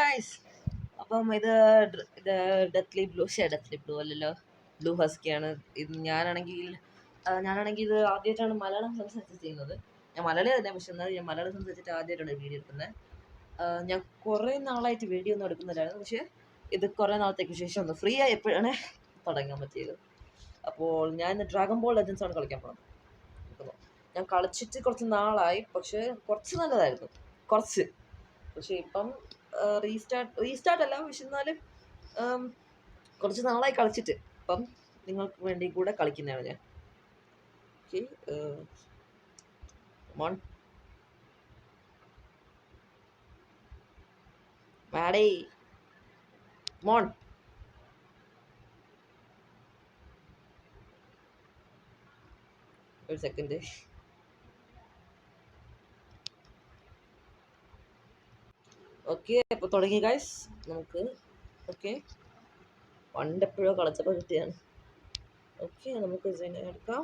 Guys, അപ്പം ഇത് deathly blue അല്ലല്ലോ, ബ്ലൂ ഹസ്കിയാണ്. ഇത് ഞാനാണെങ്കിൽ ഇത് ആദ്യമായിട്ടാണ് മലയാളം സംസാരിച്ച് ചെയ്യുന്നത്. ഞാൻ മലയാളി തന്നെ, പക്ഷെ എന്നാൽ ഞാൻ മലയാളം സംസാരിച്ചിട്ട് ആദ്യമായിട്ടാണ് വീഡിയോ എടുക്കുന്നത്. ഞാൻ കുറേ നാളായിട്ട് വീഡിയോ ഒന്നും എടുക്കുന്നില്ലായിരുന്നു, പക്ഷേ ഇത് കുറേ നാളത്തേക്ക് ശേഷം ഒന്ന് ഫ്രീ ആയപ്പോഴാണ് തുടങ്ങാൻ പറ്റിയത്. അപ്പോൾ ഞാൻ ഇന്ന് ഡ്രാഗൺ ബോൾ ലെജൻസ് ആണ് കളിക്കാൻ പോകുന്നത്. ഞാൻ കളിച്ചിട്ട് കുറച്ച് നാളായി, പക്ഷേ കുറച്ച് നല്ലതായിരുന്നു, പക്ഷേ ഇപ്പം റീസ്റ്റാർട്ട് അല്ല, പക്ഷെ എന്നാലും കുറച്ച് നാളായി കളിച്ചിട്ട് ഇപ്പം നിങ്ങൾക്ക് വേണ്ടി കൂടെ കളിക്കുന്നതാണ് ഞാൻ. മോൺ മാഡേ മോൺ ഒരു സെക്കൻഡ്. ഓക്കെ, അപ്പോൾ തുടങ്ങി ഗൈസ്. നമുക്ക് ഓക്കെ, പണ്ടെപ്പോഴോ കളിച്ചപ്പോൾ കിട്ടിയാണ്. ഓക്കെ, നമുക്ക് എടുക്കാം.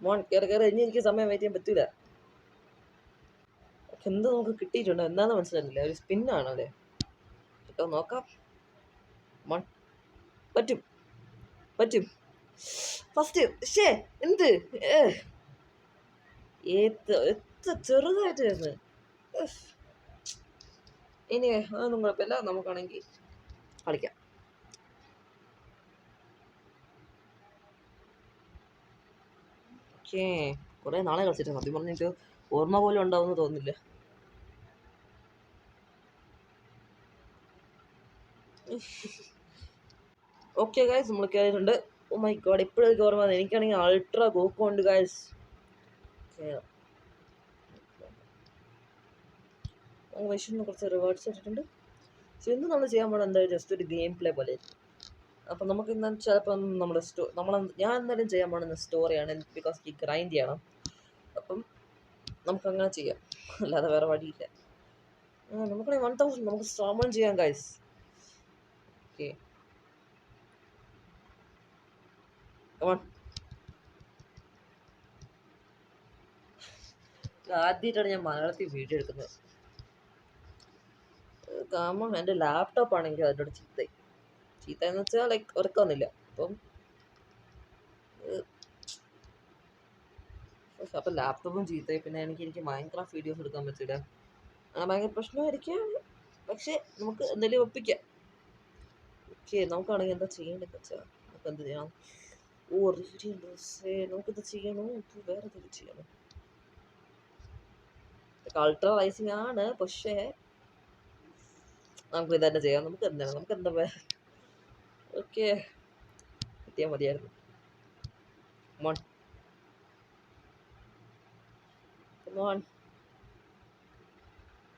മോൺ കയറി ഇനി എനിക്ക് സമയം വെയിറ്റ് ചെയ്യാൻ പറ്റില്ല. എന്ത് നമുക്ക് കിട്ടിയിട്ടുണ്ട് എന്താണെന്ന് മനസ്സിലായില്ല. ഒരു സ്പിന്നാണോ അല്ലേ? കേട്ടോ, നോക്കാം. മോൺ പറ്റും ഫസ്റ്റ്. ഷേ എന്ത് എത്ര ചെറുതായിട്ട് വരുന്നത്. ഇനി അതൊന്നും കുഴപ്പമില്ല, നമുക്കാണെങ്കിൽ കളിക്കാം. ഓക്കേ, കുറേ നാളെ കളിച്ചിട്ട് സത്യം പറഞ്ഞിട്ട് ഓർമ്മ പോലും ഉണ്ടാവുമെന്ന് തോന്നുന്നില്ല. ഓക്കെ ഗൈസ്, നമ്മൾ കയറിയിട്ടുണ്ട്. ഓ മൈ ഗോഡ്, ഇപ്പോഴേക്ക് ഓർമ്മ വന്നത്. എനിക്കാണെങ്കിൽ അൾട്രാ ഗോക്കു ഉണ്ട് ഗൈസ്. വിഷുവിന് കുറച്ച് റിവാർഡ്സ് ഇട്ടിട്ടുണ്ട്. സോ ഇന്ന് നമ്മൾ ചെയ്യാൻ പോകുന്നത് എന്തായാലും ജസ്റ്റ് ഒരു ഗെയിം പ്ലേ പോലെ. അപ്പം നമുക്ക് ഇന്ന് ചിലപ്പം ഞാൻ എന്തായാലും ചെയ്യാൻ പോകുന്ന സ്റ്റോറിയാണ്, ബിക്കോസ് ഈ ഗ്രൈൻഡ് ചെയ്യണം. അപ്പം നമുക്കങ്ങനെ ചെയ്യാം, അല്ലാതെ വേറെ വഴിയില്ല. നമുക്കാണെങ്കിൽ 1000 നമുക്ക് സാമൺ ചെയ്യാം ഗൈസ്. ഓക്കെ, ആദ്യമായിട്ടാണ് ഞാൻ മലയാളത്തിൽ വീഡിയോ എടുക്കുന്നത്. കാരണം എൻ്റെ ലാപ്ടോപ്പ് ആണെങ്കിൽ അതിനോട് ചീത്തയെന്ന് വെച്ചാൽ ലൈക്ക് ഉറക്കൊന്നുമില്ല. അപ്പം ലാപ്ടോപ്പും ചീത്തയായി. പിന്നെ എനിക്ക് മൈൻക്രാഫ്റ്റ് വീഡിയോസ് എടുക്കാൻ പറ്റില്ല. അങ്ങനെ ഭയങ്കര പ്രശ്നമായിരിക്കും. പക്ഷേ നമുക്ക് എന്തെങ്കിലും ഒപ്പിക്കാം. ഓക്കെ, നമുക്കാണെങ്കിൽ എന്താ ചെയ്യേണ്ടതെന്ന് വെച്ചാൽ നമുക്ക് എന്ത് ചെയ്യണം? നമുക്കിത് ചെയ്യണോ, വേറെ എന്തെങ്കിലും ചെയ്യണം? അൾട്രാ റൈസിങ് ആണ്, പക്ഷേ നമുക്ക് ഇതന്നെ ചെയ്യാം. നമുക്ക് എന്താ ഓക്കെ, കിട്ടിയാൽ മതിയായിരുന്നു. മോൺ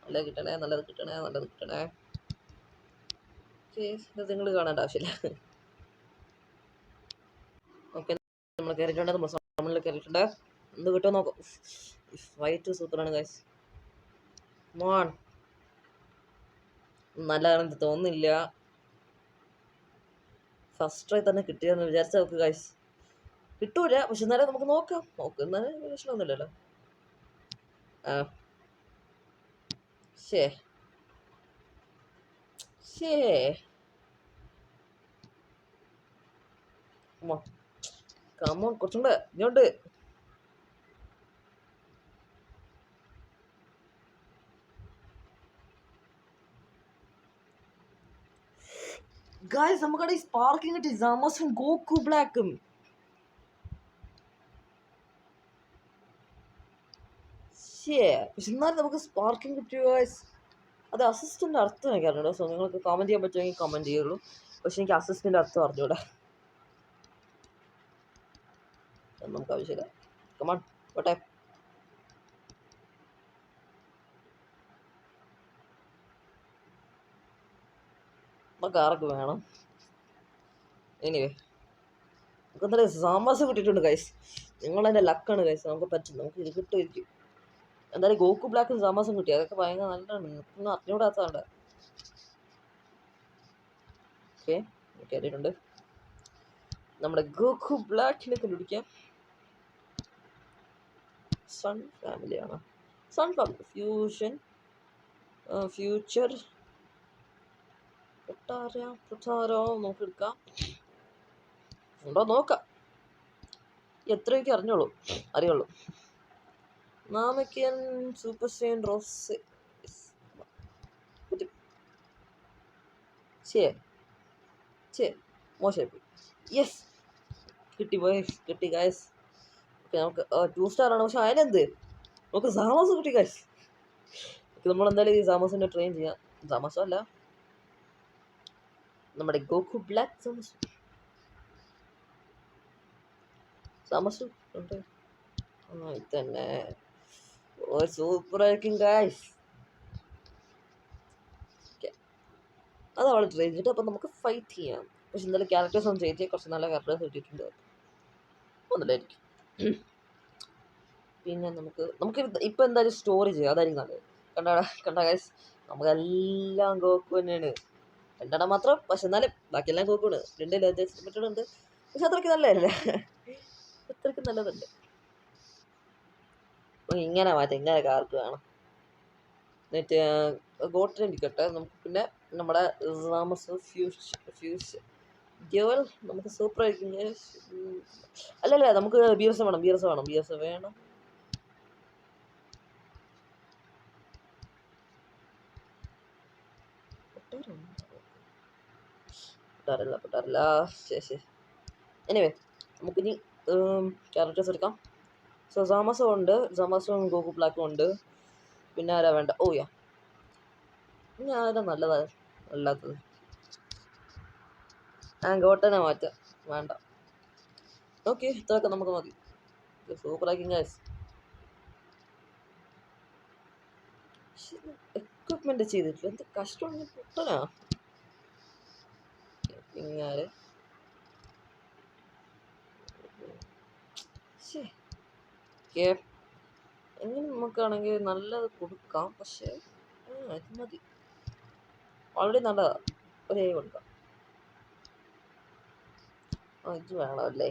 നല്ലത് കിട്ടണേ. ഓക്കെ, ഇത് നിങ്ങൾ കാണേണ്ട ആവശ്യമില്ല. ഓക്കെ, നമ്മൾ കയറിയിട്ടുണ്ട്. നമ്മൾ സാമണിൽ കയറിയിട്ടുണ്ട്. എന്ത് കിട്ടുമോ നോക്കാം. ഫൈറ്റ് സൂപ്പറാണ് ഗൈസ്. മോൺ നല്ലതാണെന്ന് തോന്നുന്നില്ല. ഫസ്റ്റ് ട്രൈ തന്നെ കിട്ടിയെന്ന് വിചാരിച്ചാൽ നമുക്ക് ഗൈസ് കിട്ടൂല, പക്ഷെ എന്നാലും നമുക്ക് നോക്കാം. നോക്കുന്നതിന് പ്രശ്നമൊന്നുമില്ലല്ലോ. ശേ കമോൺ, കുറച്ചും കൂടെ ഇങ്ങോട്ട്. ഗൈസ്, നമുക്കവിടെ സ്പാർക്കിങ് കിട്ടി. സാമോസും ഗോക്കു ബ്ലാക്കും. പക്ഷെ എന്നാലും നമുക്ക് സ്പാർക്കിങ് കിട്ടിയോ ഗൈസ്? അത് അസിസ്റ്റൻ്റ് അർത്ഥം എനിക്ക് അറിഞ്ഞൂടാ. സോ നിങ്ങൾക്ക് കമൻറ്റ് ചെയ്യാൻ പറ്റുമെങ്കിൽ കമൻറ്റ് ചെയ്യുള്ളൂ. പക്ഷെ എനിക്ക് അസിസ്റ്റൻ്റ് അർത്ഥം അറിഞ്ഞൂടാ. നമുക്ക് ആവശ്യമില്ല. കമാൺ പോട്ടെ. നമുക്ക് ആർക്ക് വേണം? എനിവേ, നമുക്ക് എന്തായാലും സാമാസം കിട്ടിയിട്ടുണ്ട് ഗൈസ്. നിങ്ങളെൻ്റെ ലക്കാണ് ഗൈസ്. നമുക്ക് പറ്റും, നമുക്ക് ഇത് കിട്ടുമായിരിക്കും. എന്തായാലും ഗോക്കു ബ്ലാക്കും സാമാസം കിട്ടി, അതൊക്കെ ഭയങ്കര നല്ലതാണ്. ഒന്നും അറിഞ്ഞൂടാത്തതാണ്. ഓക്കെ, കയറിയിട്ടുണ്ട്. നമ്മുടെ ഗോക്കു ബ്ലാക്കിനെ കണ്ടുപിടിക്കാം. സൺ ഫാമിലിയാണ്. Sun family fusion. ഫ്യൂച്ചർ പെട്ടാരോ നമുക്ക് എടുക്കാം. ഉണ്ടോ നോക്കാം. എത്രയൊക്കെ അറിയുള്ളൂ. നാമക്കൻ സൂപ്പർ സെയിൻ റോസ് മോശമായി. യെസ് കിട്ടി ഗൈസ്. ഓക്കെ നമുക്ക് 2 സ്റ്റാർ ആണ്. പക്ഷെ അതിനെന്ത് നമുക്ക് സാമോസ് കിട്ടി ഗൈസ്. നമ്മളെന്തായാലും ഈ സാമോസിനെ ട്രെയിൻ ചെയ്യാം. സാമോസോ അല്ല, നമ്മുടെ ഗോക്കു ബ്ലാക്ക് സാമസു ഉണ്ട്. ഇതന്നെ സൂപ്പർ ആയിരിക്കും ഗൈസ്. അത് അവൾ ട്രെയിൻ ചെയ്തിട്ട് അപ്പം നമുക്ക് ഫൈറ്റ് ചെയ്യാം. പക്ഷെ എന്തായാലും ക്യാരക്ടേഴ്സ് ഒന്നും ചെയ്ത് കുറച്ച് നല്ല ക്യാരക്ടേഴ്സ് കിട്ടിയിട്ടുണ്ട്. ഒന്നുമില്ലായിരിക്കും. പിന്നെ നമുക്ക് ഇപ്പം എന്തായാലും സ്റ്റോറി ചെയ്യാം, അതായിരിക്കും നല്ലത്. കണ്ട ഗൈസ്, നമുക്കെല്ലാം ഗോക്കു തന്നെയാണ്. 2 മാത്രം, പക്ഷെ എന്നാലും ബാക്കിയെല്ലാം ഗോക്കുണ്ട്. 2 ലെജൻഡ് ഉണ്ട്. പക്ഷെ അത്രയ്ക്ക് നല്ലതല്ല, അത്രയ്ക്ക് നല്ലതല്ല. ഇങ്ങനെ മാറ്റാം, ഇങ്ങനെ കാർക്ക് വേണം. എന്നിട്ട് ഗോട്ടിനെ ഇരിക്കട്ടെ. നമുക്ക് പിന്നെ നമ്മുടെ ഫ്യൂസ് ഗേൾ നമുക്ക് സൂപ്പർ ആയിരിക്കും. അല്ലല്ല, നമുക്ക് ബിയർസ് വേണം. പെട്ടാറില്ല. ശരി. എനിവേ നമുക്കിനി ക്യാരക്ടേഴ്സ് എടുക്കാം. സോ സാമസവും ഗോകു ബ്ലാക്കും ഉണ്ട്. പിന്നെ ആരാ വേണ്ട? യാ, ഇനി ആരാ അല്ലാത്തത്? ഗോട്ടനെ മാറ്റാം, വേണ്ട. ഓക്കെ, ഇത്രയൊക്കെ നമുക്ക് മതി. സൂപ്പറാക്കി ഗൈസ്. എക്വിപ്മെന്റ് ചെയ്തിട്ടില്ല, എന്ത് കഷ്ടമാണ്. പൊട്ടനാ ഇങ്ങനെ. എങ്ങനെ നമുക്കാണെങ്കിൽ നല്ലത് കൊടുക്കാം. പക്ഷെ ഇത് മതി, ഓൾറെഡി നല്ലതാ. ഒരേ കൊടുക്കാം. ഇത് വേണമല്ലേ?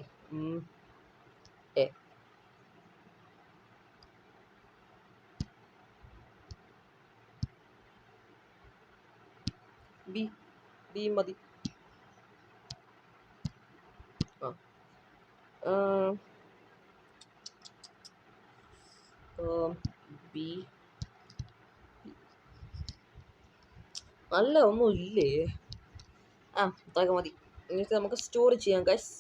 ബി മതി. ബി നല്ല ഒന്നും ഇല്ലേ? ഇതൊക്കെ മതി. എന്നിട്ട് നമുക്ക് സ്റ്റോർ ചെയ്യാം ഗൈസ്.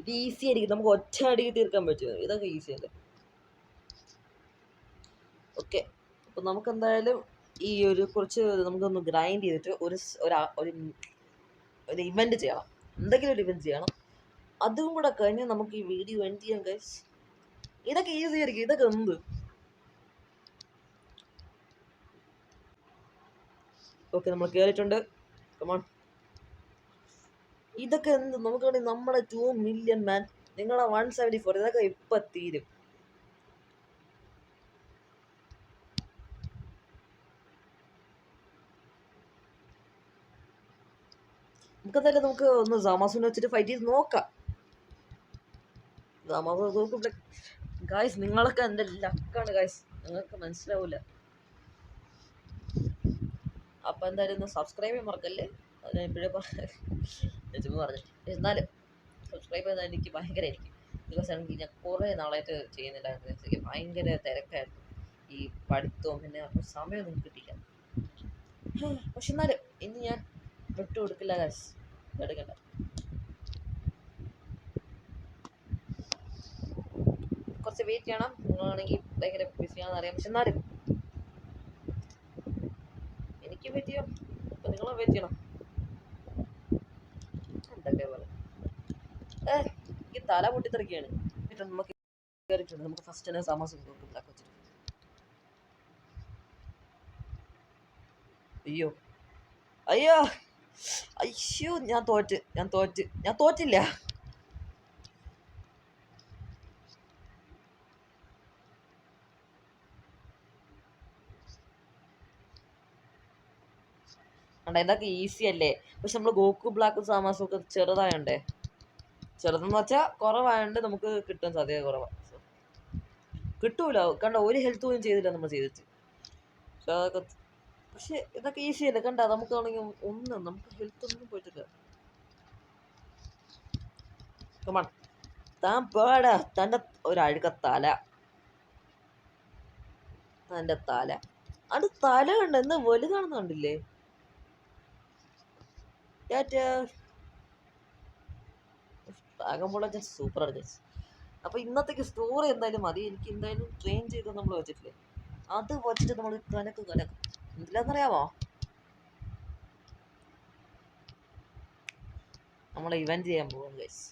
ഇത് ഈസി ആയിരിക്കും, നമുക്ക് ഒറ്റ അടിക്ക് തീർക്കാൻ പറ്റും. ഇതൊക്കെ ഈസി അല്ലേ? ഓക്കെ, അപ്പം നമുക്ക് എന്തായാലും ഈ കുറച്ച് നമുക്കൊന്ന് ഗ്രൈൻഡ് ചെയ്തിട്ട് ഒരു ഇവന്റ് ചെയ്യണം. എന്തെങ്കിലും ഒരു ഇവന്റ് ചെയ്യണം. അതും കൂടെ കഴിഞ്ഞ് നമുക്ക് ഈ വീഡിയോ എൻഡ് ചെയ്യാം ഗൈസ്. ഇതൊക്കെ ഈസി ആയിരിക്കും. ഇതൊക്കെ എന്ത്? ഓക്കെ, നമ്മൾ കയറിയിട്ടുണ്ട്. കമോൺ. ഇതൊക്കെ എന്ത്? നമുക്ക് നമ്മുടെ 2 മില്യൺ മാൻ, നിങ്ങളെ 174. ഇതൊക്കെ ഇപ്പം തീരും. നമുക്കെന്തായാലും നമുക്ക് ഒന്ന് സാമാസിനെ വെച്ചിട്ട് ഫൈറ്റ് ചെയ്ത് നോക്കാം. ഗായ്സ്, നിങ്ങളൊക്കെ എൻ്റെ ലക്കാണ് ഗായ്സ്, നിങ്ങൾക്ക് മനസ്സിലാവൂല. അപ്പം എന്തായാലും ഒന്ന് സബ്സ്ക്രൈബ് ചെയ്യാൻ മറക്കല്ലേ. അത് ഞാൻ ഇപ്പോഴേ പറഞ്ഞു. എന്നാലും സബ്സ്ക്രൈബ് ചെയ്താൽ എനിക്ക് ഭയങ്കരമായിരിക്കും. ബിക്കോസ് ആണെങ്കിൽ ഞാൻ കുറേ നാളായിട്ട് ചെയ്യുന്നില്ലായിരുന്നു. എനിക്ക് ഭയങ്കര തിരക്കായിരുന്നു ഈ പഠിത്തവും, പിന്നെ സമയമൊന്നും കിട്ടില്ല. പക്ഷെ എന്നാലും ഇനി ഞാൻ വിട്ടു കൊടുക്കില്ല ഗായ്സ്, എടുക്കണ്ട. കുറച്ച് വെയിറ്റ് ചെയ്യണം. നിങ്ങളാണെങ്കിൽ ഭയങ്കര ബിസിയാണെന്ന് അറിയാം. പക്ഷെ എന്നാലും എനിക്ക് വെയിറ്റ് ചെയ്യണം, അപ്പം നിങ്ങളും വെയിറ്റ് ചെയ്യണം. എന്തൊക്കെ പോലെ എനിക്ക് തല പൊട്ടിത്തെറിക്കുകയാണ്. എന്നിട്ട് നമുക്ക് കയറിയിട്ടുണ്ട്. നമുക്ക് ഫസ്റ്റ് തന്നെ സാമാസം ബ്ലാക്ക് വെച്ചിട്ട്. അയ്യോ ഞാൻ തോറ്റില്ല. ഇതൊക്കെ ഈസി അല്ലേ? പക്ഷെ നമ്മൾ ഗോക്കു ബ്ലാക്കും സാമാസും ഒക്കെ ചെറുതായോണ്ടേ, ചെറുതെന്ന് വെച്ചാൽ കുറവായോണ്ട് നമുക്ക് കിട്ടാൻ സാധ്യത കുറവാണ്. കിട്ടൂല. കണ്ട, ഒരു ഹെൽത്ത് പോലും ചെയ്തില്ല നമ്മൾ ചെയ്തിട്ട്. പക്ഷെ അതൊക്കെ പക്ഷെ ഇതൊക്കെ ഈസി അല്ലേ കണ്ട, നമുക്കാണെങ്കിൽ നമുക്ക് ഹെൽത്ത് ഒന്നും പോയിട്ടില്ല. കമാൺ, താൻ പേടാ, തൻ്റെ ഒരഴുക തൻ്റെ തല അത് തല കണ്ട എന്താ വലുതാണെന്ന് കണ്ടില്ലേ? ആകുമ്പോൾ സൂപ്പറാണ് ഗൈസ്. അപ്പോൾ ഇന്നത്തേക്ക് സ്റ്റോറി എന്തായാലും മതി. എനിക്ക് എന്തായാലും ട്രെയിൻ ചെയ്ത് നമ്മൾ വെച്ചിട്ടില്ലേ, അത് വച്ചിട്ട് നമ്മൾ കലക്കും. എന്തിനാന്നറിയാമോ? നമ്മൾ ഇവന്റ് ചെയ്യാൻ പോകും ഗൈസ്.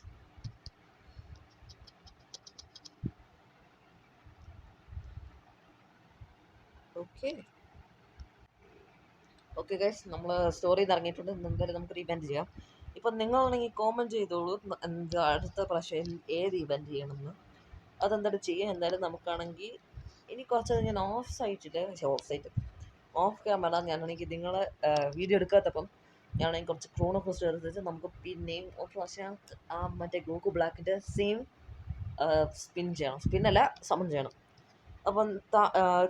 ഓക്കെ ഗൈസ്, നമ്മൾ സ്റ്റോറിയിൽ നിന്ന് ഇറങ്ങിയിട്ടുണ്ട്. എന്തായാലും നമുക്കൊരു ഇവന്റ് ചെയ്യാം. ഇപ്പം നിങ്ങളാണെങ്കിൽ കോമൻറ്റ് ചെയ്തോളൂ എന്താ അടുത്ത പ്രാവശ്യം ഏത് ഇവന്റ് ചെയ്യണമെന്ന്. അതെന്തായാലും ചെയ്യാം. എന്തായാലും നമുക്കാണെങ്കിൽ ഇനി കുറച്ച് ഞാൻ ഓഫ് ക്യാമറ ഞാനാണെങ്കിൽ നിങ്ങളെ വീഡിയോ എടുക്കാത്തപ്പം ഞാനാണെങ്കിൽ കുറച്ച് ക്രോണോ പോസ്റ്റ് എടുത്തിട്ട് നമുക്ക് പിന്നെയും ഒരു പ്രാവശ്യം ആ മറ്റേ ഗോകു ബ്ലാക്കിൻ്റെ സെയിം സ്പിന്നല്ല സമൺ ചെയ്യണം. അപ്പം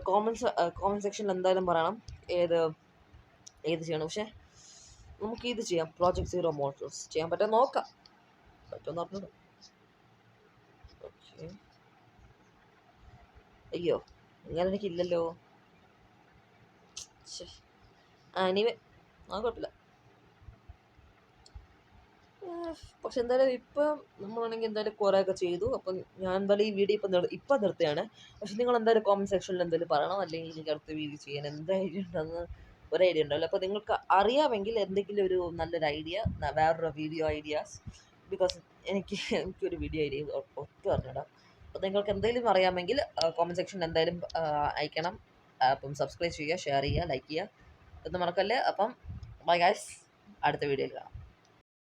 കോമൻറ്റ് സെക്ഷനിൽ എന്തായാലും പറയണം ഏത് ചെയ്യണം. പക്ഷേ നമുക്ക് ഇത് ചെയ്യാം, പ്രോജക്റ്റ് സീറോ മോട്ടോഴ്സ് ചെയ്യാൻ പറ്റാൻ നോക്കാം. പറ്റുമെന്ന് പറഞ്ഞത്. ഓക്കെ, അയ്യോ ഇങ്ങനെ എനിക്കില്ലല്ലോ. എനിവേ കുഴപ്പമില്ല. പക്ഷെ എന്തായാലും ഇപ്പം നമ്മളാണെങ്കിൽ എന്തായാലും കുറേയൊക്കെ ചെയ്തു. അപ്പം ഞാൻ എന്തായാലും ഈ വീഡിയോ ഇപ്പം നിർത്തുകയാണ്. പക്ഷെ നിങ്ങൾ എന്തായാലും കോമൻറ്റ് സെക്ഷനിൽ എന്തായാലും പറയണം, അല്ലെങ്കിൽ എനിക്ക് അടുത്ത വീഡിയോ ചെയ്യാൻ എന്ത് ഐഡിയ ഉണ്ടെന്ന് ഒരു ഐഡിയ ഉണ്ടാവില്ല. അപ്പോൾ നിങ്ങൾക്ക് അറിയാമെങ്കിൽ എന്തെങ്കിലും ഒരു നല്ലൊരു ഐഡിയ, വേറൊരു വീഡിയോ ഐഡിയാസ്, ബിക്കോസ് എനിക്കൊരു വീഡിയോ ഐഡിയ ഒട്ടും അറിഞ്ഞിടാം. അപ്പോൾ നിങ്ങൾക്ക് എന്തെങ്കിലും അറിയാമെങ്കിൽ കോമൻറ്റ് സെക്ഷനിൽ എന്തായാലും അയക്കണം. അപ്പം സബ്സ്ക്രൈബ് ചെയ്യുക, ഷെയർ ചെയ്യുക, ലൈക്ക് ചെയ്യുക, ഒന്നും മറക്കല്ലേ. അപ്പം ബൈ ഗൈസ്, അടുത്ത വീഡിയോയിൽ കാണാം.